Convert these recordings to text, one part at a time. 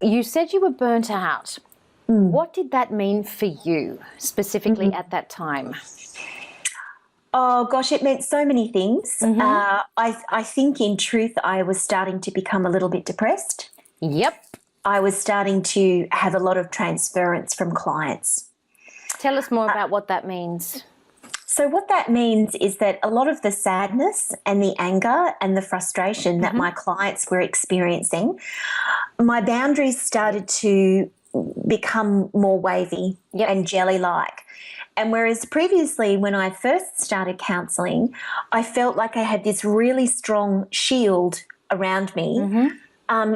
You said you were burnt out. What did that mean for you specifically at that time? Oh, gosh, it meant so many things. I think in truth I was starting to become a little bit depressed. Yep. I was starting to have a lot of transference from clients. Tell us more about what that means. So what that means is that a lot of the sadness and the anger and the frustration that my clients were experiencing, my boundaries started to become more wavy and jelly-like. And whereas previously when I first started counselling, I felt like I had this really strong shield around me,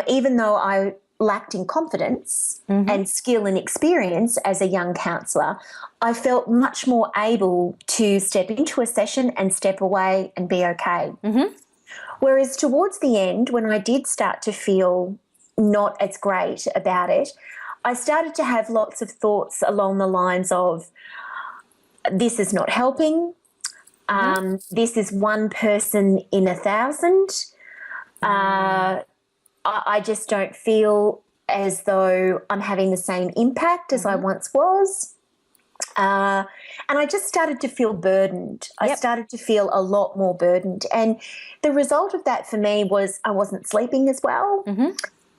even though I lacked in confidence and skill and experience as a young counsellor, I felt much more able to step into a session and step away and be okay. Whereas towards the end, when I did start to feel not as great about it, I started to have lots of thoughts along the lines of, this is not helping, this is one person in 1,000, I just don't feel as though I'm having the same impact as I once was. And I just started to feel burdened. I started to feel a lot more burdened. And the result of that for me was I wasn't sleeping as well.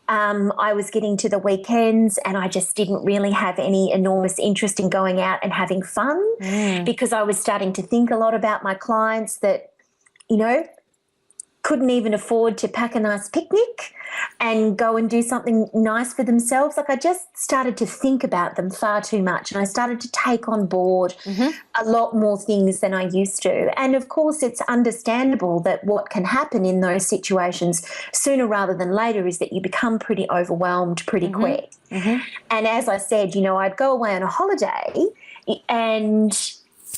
I was getting to the weekends and I just didn't really have any enormous interest in going out and having fun because I was starting to think a lot about my clients that, you know, couldn't even afford to pack a nice picnic and go and do something nice for themselves. Like I just started to think about them far too much, and I started to take on board a lot more things than I used to. And of course it's understandable that what can happen in those situations sooner rather than later is that you become pretty overwhelmed pretty quick. And as I said, you know, I'd go away on a holiday and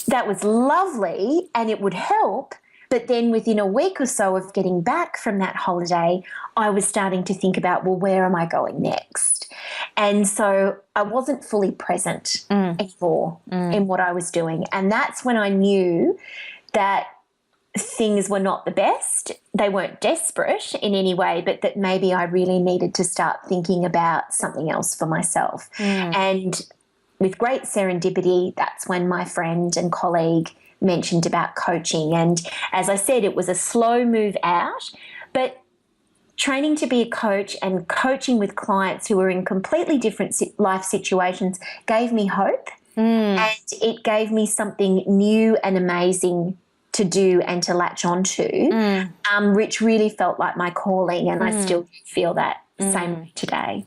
that was lovely and it would help. But then within a week or so of getting back from that holiday, I was starting to think about, well, where am I going next? And so I wasn't fully present anymore in what I was doing. And that's when I knew that things were not the best. They weren't desperate in any way, but that maybe I really needed to start thinking about something else for myself. And with great serendipity, that's when my friend and colleague mentioned about coaching. And as I said, it was a slow move out, but training to be a coach and coaching with clients who were in completely different life situations gave me hope, and it gave me something new and amazing to do and to latch onto, which really felt like my calling, and I still feel that same way today.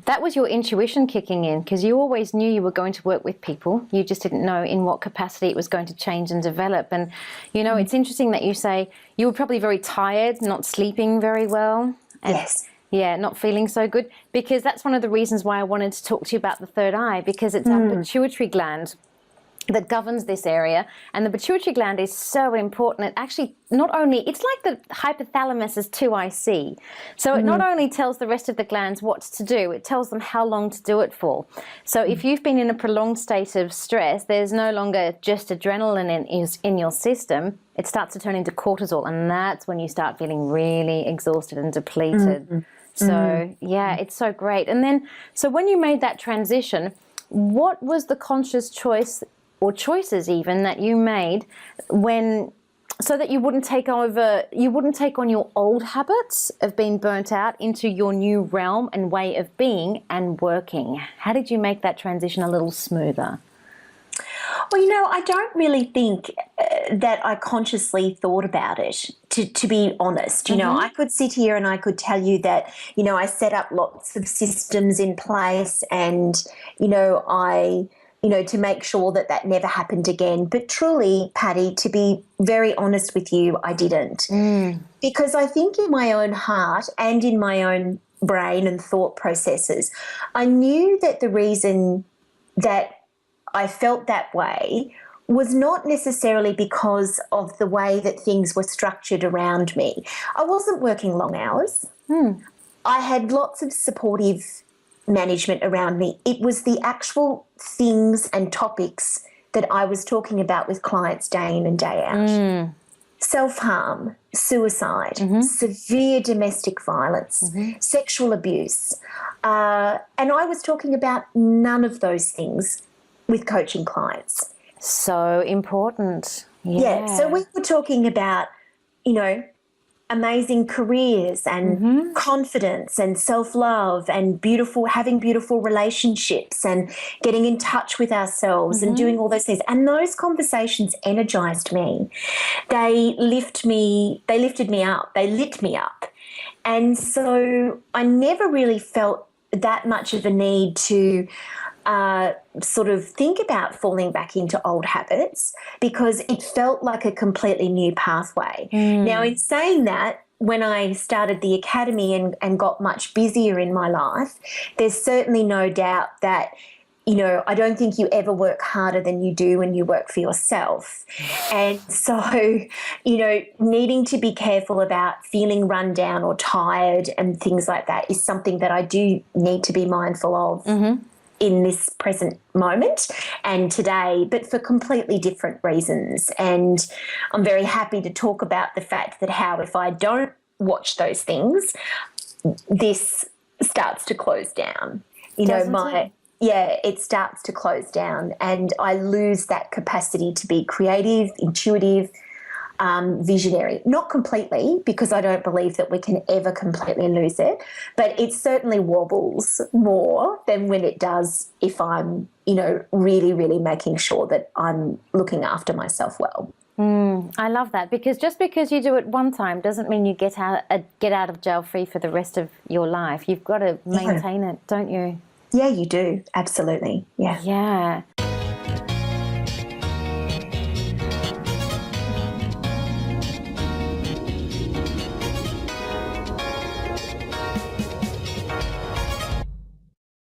That was your intuition kicking in, because you always knew you were going to work with people. You just didn't know in what capacity it was going to change and develop. And, you know, it's interesting that you say you were probably very tired, not sleeping very well. And, yes. Yeah, not feeling so good, because that's one of the reasons why I wanted to talk to you about the third eye, because it's our pituitary gland that governs this area, and the pituitary gland is so important. It actually not only, it's like the hypothalamus's 2IC. So it not only tells the rest of the glands what to do, it tells them how long to do it for. So if you've been in a prolonged state of stress, there's no longer just adrenaline in your system. It starts to turn into cortisol, and that's when you start feeling really exhausted and depleted. So yeah, it's so great. And then, so when you made that transition, what was the conscious choice or choices even that you made so that you wouldn't take on your old habits of being burnt out into your new realm and way of being and working? How did you make that transition a little smoother? Well, you know, I don't really think that I consciously thought about it, to be honest. You know, I could sit here and I could tell you that, you know, I set up lots of systems in place and, you know, to make sure that that never happened again. But truly, Patty, to be very honest with you, I didn't. Because I think in my own heart and in my own brain and thought processes, I knew that the reason that I felt that way was not necessarily because of the way that things were structured around me. I wasn't working long hours. I had lots of supportive management around me. It was the actual things and topics that I was talking about with clients day in and day out. Self-harm, suicide, severe domestic violence, sexual abuse, And I was talking about none of those things with coaching clients. So important. Yeah. So we were talking about, you know, amazing careers and confidence and self-love and having beautiful relationships and getting in touch with ourselves and doing all those things. And those conversations energized me. They lifted me up. They lit me up. And so I never really felt that much of a need to sort of think about falling back into old habits, because it felt like a completely new pathway. Now, in saying that, when I started the academy and got much busier in my life, there's certainly no doubt that, you know, I don't think you ever work harder than you do when you work for yourself. And so, you know, needing to be careful about feeling run down or tired and things like that is something that I do need to be mindful of in this present moment and today, but for completely different reasons. And I'm very happy to talk about the fact that how if I don't watch those things, this starts to close down. You know, it starts to close down and I lose that capacity to be creative, intuitive, visionary. Not completely, because I don't believe that we can ever completely lose it, but it certainly wobbles more than when it does if I'm, you know, really, really making sure that I'm looking after myself well. I love that, because just because you do it one time doesn't mean you get out of jail free for the rest of your life. You've got to maintain it, don't you? Yeah, you do. Absolutely. Yeah. Yeah.